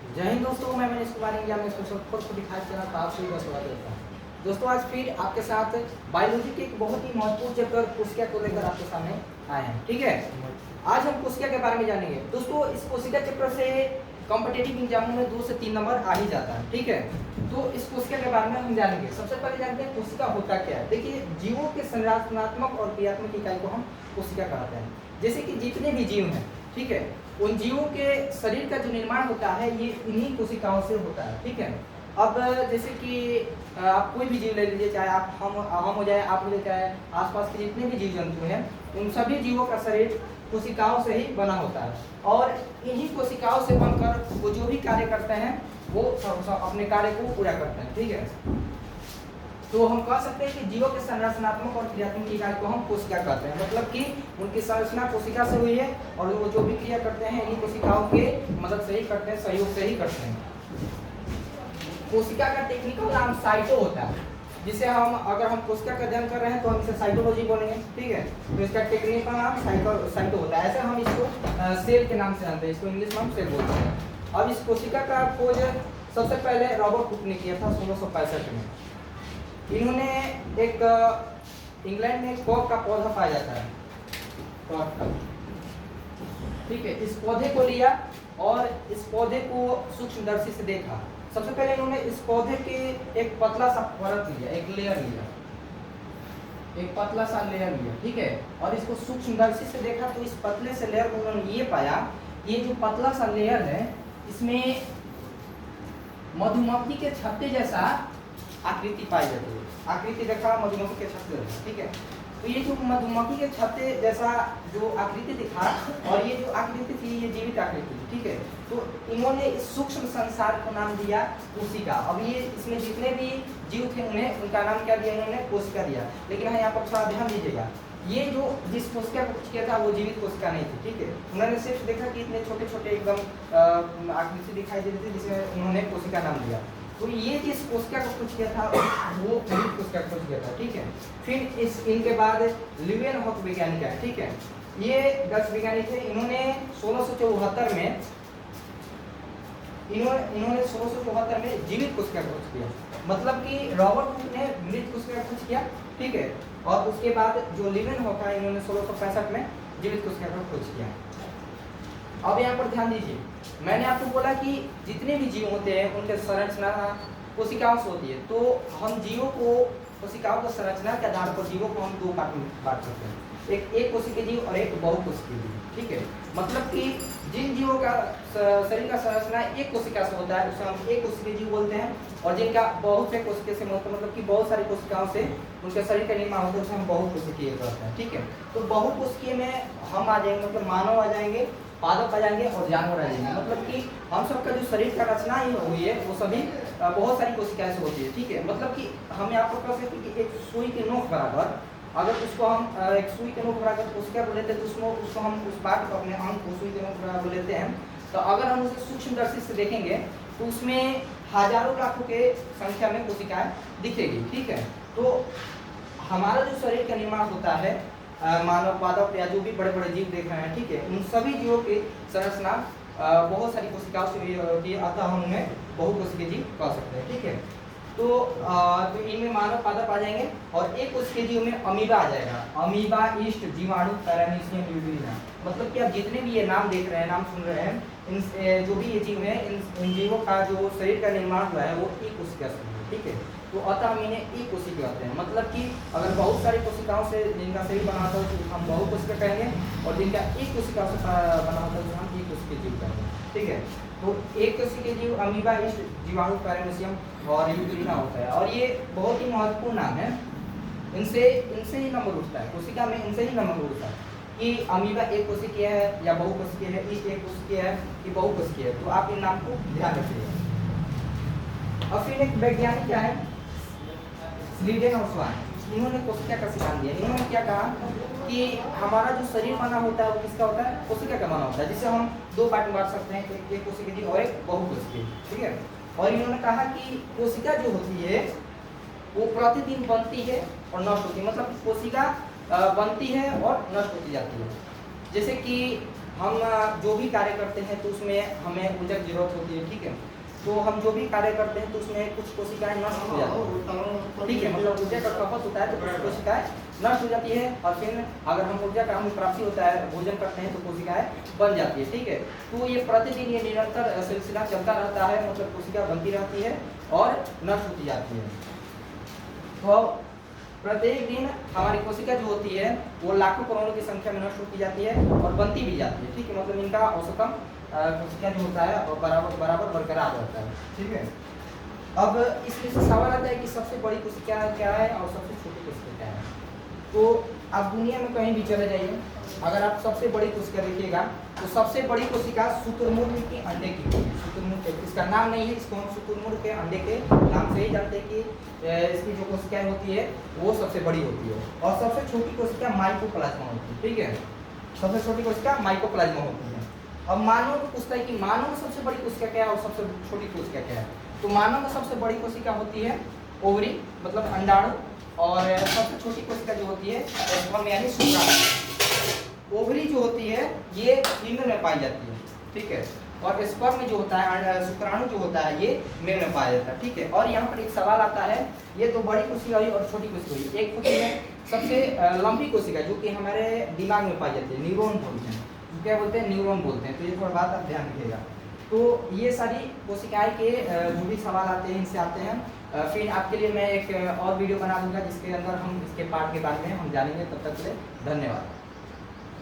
जय हिंद दोस्तों, मैं मनीष कुमार इंडिया में सबको दिखाई चैनल का आप सभी का स्वागत करता हूँ। दोस्तों आज फिर आपके साथ बायोलॉजी के एक बहुत ही महत्वपूर्ण चैप्टर कोशिका को लेकर आपके सामने आए हैं। ठीक है, आज हम कोशिका के बारे में जानेंगे। दोस्तों इस कोशिका चैप्टर से कॉम्पिटेटिव एग्जामों में 2 से 3 नंबर आ ही जाता है। ठीक है, तो इस कोशिका के बारे में हम जानेंगे। सबसे पहले जानते हैं कोशिका होता क्या है। देखिए, जीवों के संरचनात्मक और क्रियात्मक इकाई को हम कोशिका कहते हैं। जैसे कि जितने भी जीव हैं, ठीक है, उन जीवों के शरीर का जो निर्माण होता है ये इन्हीं कोशिकाओं से होता है। ठीक है, अब जैसे कि आप कोई भी जीव ले लीजिए, चाहे आप हम हो जाए, आप हो जाए, चाहे आसपास के जितने भी जीव जंतु हैं, उन सभी जीवों का शरीर कोशिकाओं से ही बना होता है। और इन्हीं कोशिकाओं से बनकर वो जो भी कार्य करते हैं वो अपने कार्य को पूरा करते हैं। ठीक है, तो हम कह सकते हैं कि जीवों के संरचनात्मक और क्रियात्मक इकाई को हम कोशिका कहते हैं। मतलब कि उनकी संरचना कोशिका से हुई है और वो जो भी क्रिया करते हैं इन्हीं कोशिकाओं के मदद से ही करते हैं, सहयोग से ही करते हैं। कोशिका का टेक्निकल नाम साइटो होता है, जिसे हम अगर हम कोशिका का अध्ययन कर रहे हैं तो हम इसे साइटोलॉजी बोलेंगे। ठीक है, तो इसका टेक्निकल नाम साइटो होता है। ऐसे हम इसको सेल के नाम से जानते हैं, इसको इंग्लिश में हम सेल बोलते हैं। अब इस कोशिका का खोज सबसे पहले रॉबर्ट हुक ने किया था 1665 में। इन्होंने एक इंग्लैंड में कॉक का पौधा पाया जाता है, कॉक का। ठीक है, इस पौधे को लिया और इस पौधे को सूक्ष्मदर्शी से देखा। सबसे पहले इन्होंने इस पौधे के एक पतला सा परत लिया, एक लेयर लिया, एक पतला सा लेयर लिया। ठीक है, और इसको सूक्ष्मदर्शी से देखा तो इस पतले से लेयर को उन्होंने ये पाया, ये जो पतला सा लेयर है इसमें मधुमक्खी के छत्ते जैसा आकृति पाई जाती है। आकृति देखा मधुमक्खी के छत्ते जैसा। ठीक है, तो ये जो मधुमक्खी के छत्ते जैसा जो आकृति दिखा और ये जो आकृति थी ये जीवित आकृति थी। ठीक है, तो इन्होंने इस सूक्ष्म संसार को नाम दिया कोशिका। अब ये इसमें जितने भी जीव थे उन्हें उनका नाम क्या दिया, इन्होंने कोशिका दिया। लेकिन यहाँ पर थोड़ा ध्यान दीजिएगा, ये जो जिस कोशिका को किया था वो जीवित कोशिका नहीं थी। ठीक है, उन्होंने सिर्फ देखा कि इतने छोटे छोटे एकदम आकृति दिखाई दे रही थी, जिसे उन्होंने कोशिका नाम दिया। तो ये जिस कोशिका को खोज किया था वो जीवित कोशिका खोज किया था। ठीक है, फिर इनके बाद ल्यूवेनहॉक वैज्ञानिक है। ठीक है, ये डच वैज्ञानिक थे। इन्होंने 1674 में इन्होंने 1674 में जीवित कोशिका खोज किया। मतलब कि रॉबर्ट हुक ने मृत कोशिका खोज किया। ठीक है, और उसके बाद जो ल्यूवेनहॉक है इन्होंने 1665 में जीवित कोशिका को खोज किया। अब यहाँ पर ध्यान दीजिए, मैंने आपको बोला कि जितने भी जीव होते हैं उनके संरचना कोशिकाओं से होती है। तो हम जीवों को कोशिकाओं की संरचना के आधार पर जीवों को हम 2 पार्ट में बांट सकते हैं, एक कोशिकीय जीव और एक बहुकोशिकीय जीव। ठीक है, मतलब कि जिन जीवों का शरीर का संरचना एक कोशिका से होता है उसे हम एक कोशिकीय जीव बोलते हैं, और जिनका बहुत से कोशिका से मतलब कि बहुत सारी कोशिकाओं से उनके शरीर का निर्माण होता है उसे हम बहुकोशिकीय कहते हैं। ठीक है, तो बहुकोशिकीय में हम आ जाएंगे, मतलब मानव आ जाएंगे, पादप आ जाएंगे और जानवर आ जाएंगे। मतलब कि हम सबका जो शरीर का रचना ही हुई है वो सभी बहुत सारी कोशिकाएं से होती है। ठीक है, मतलब कि हम यहाँ पर कह सकते हैं कि एक सुई के नोक बराबर, अगर उसको हम एक सुई के नोक बराबर कोशिका को लेते हैं तो उसको हम उस पार्ट को अपने अंग को सुई के नोक बराबर लेते हैं। तो अगर हम उसे सूक्ष्मदर्शी से देखेंगे तो उसमें हजारों लाखों के संख्या में कोशिकाएं दिखेगी। ठीक है, तो हमारा जो शरीर का निर्माण होता है मानव, पादप या जो भी बड़े बड़े जीव देख रहे हैं, ठीक है, उन सभी जीवों की संरचना बहुत सारी कोशिकाओं से हुई होती है, अतः हम उन्हें बहुकोशिकीय जीव कह सकते हैं। ठीक है, तो इनमें मानव, पादप आ जाएंगे और एक कोशिकीय जीव में अमीबा आ जाएगा। अमीबा, ईस्ट, जीवाणु, पैरामीशियम, यूरेनिया। मतलब कि आप जितने भी ये नाम देख रहे हैं, नाम सुन रहे हैं, इन जो भी ये जीव हैं, इन जीवों का जो शरीर का निर्माण हुआ है वो एक कोशिका से हुआ है। ठीक है, तो अतः हम इन्हें एक कोशिका कहते हैं। मतलब कि अगर बहुत सारी कोशिकाओं से जिनका शरीर बना होता है तो हम बहुकोशिका कहेंगे, और जिनका एक कोशिका से बना होता है तो हम एक कोशिकीय जीव कहेंगे। ठीक है, तो एक कोशिकीय जीव अमीबा, ईस्ट, जीवाणु, पैरामीशियम और यूरेनिया होता है। और ये बहुत ही महत्वपूर्ण नाम है, इनसे ही नंबर उठता है, कोशिका में इनसे ही नंबर उठता है कि अमीबा एक कोशिकीय है या बहुकोशिकीय है, ईस्ट एक कोशिकीय है कि बहुकोशिकीय है। तो आप इन नाम को ध्यान रखिएगा। और फिर एक वैज्ञानिक क्या है, स्वीडन और स्वान, इन्होंने कोशिका का सिद्धांत दिया। इन्होंने क्या कहा कि हमारा जो शरीर बना होता है वो किसका होता है, कोशिका का बना होता है, जिसे हम 2 पार्ट में बांट सकते हैं, एक कोशिकीय जीव और एक बहुकोशिकीय। ठीक है, और इन्होंने कहा कि कोशिका जो होती है वो प्रतिदिन बनती है और नष्ट होती है। मतलब कोशिका बनती है और नष्ट होती जाती है। जैसे कि हम जो भी कार्य करते हैं तो उसमें हमें ऊर्जा की जरूरत होती है, ठीक है। तो हम जो भी कार्य करते हैं तो उसमें कुछ कोशिकाएं नष्ट हो जाती हैं, ठीक है, मतलब ऊर्जा का खपत होता है तो कुछ कोशिकाएं नष्ट हो जाती है, और फिर अगर हम ऊर्जा का हमें प्राप्ति होता है, भोजन करते हैं तो कोशिकाएं बन जाती है, ठीक है। तो ये प्रतिदिन ये निरंतर सिलसिला चलता रहता है, मतलब कोशिका बनती रहती है और नष्ट होती जाती है। तो प्रत्येक दिन हमारी कोशिका जो होती है वो लाखों करोड़ों की संख्या में नष्ट होती जाती है और बनती भी जाती है, ठीक है, मतलब इनका औसतम कोशिका जो होता है और बराबर बरकरार रहता है, ठीक है। अब इसमें से सवाल आता है कि सबसे बड़ी कोशिका क्या है और सबसे छोटी कोशिका क्या है। तो आप दुनिया में कहीं भी चले जाइए, अगर आप सबसे बड़ी कोशिका देखिएगा तो सबसे बड़ी कोशिका शुतुरमुर्ग के अंडे की होती है। शुतुरमुर्ग, इसका नाम नहीं है, इसको हम शुतुरमुर्ग के अंडे के नाम से ही जानते हैं कि इसकी जो कोशिकाएं होती है वो सबसे बड़ी होती है। और सबसे छोटी कोशिका माइकोप्लाज्मा होती है, ठीक है, सबसे छोटी कोशिका माइकोप्लाज्मा होती है। अब मानव को पूछता है कि मानव में सबसे बड़ी कोशिका क्या है और सबसे छोटी कोशिका क्या है। तो मानव में सबसे बड़ी कोशिका होती है ओवरी, मतलब अंडाणु, और सबसे छोटी कोशिका जो होती है स्पर्म यानी शुक्राणु। ओवरी जो होती है ये फीमेल में पाई जाती है, ठीक है, और स्पर्म जो होता है शुक्राणु जो होता है ये मेल में पाया जाता है, ठीक है। और यहाँ पर एक सवाल आता है, ये तो बड़ी कोशिका हुई और छोटी कोशिका हुई, एक होती है सबसे लंबी कोशिका जो कि हमारे दिमाग में पाई जाती है, न्यूरॉन बोलते हैं, क्या बोलते हैं, न्यूरॉन बोलते हैं। तो ये थोड़ा बात आप ध्यान रखिएगा। तो ये सारी कोशिकाएं के जो भी सवाल आते हैं इनसे आते हैं। फिर आपके लिए मैं एक और वीडियो बना दूंगा जिसके अंदर हम इसके पार्ट के बारे में हम जानेंगे। तब तक के लिए धन्यवाद।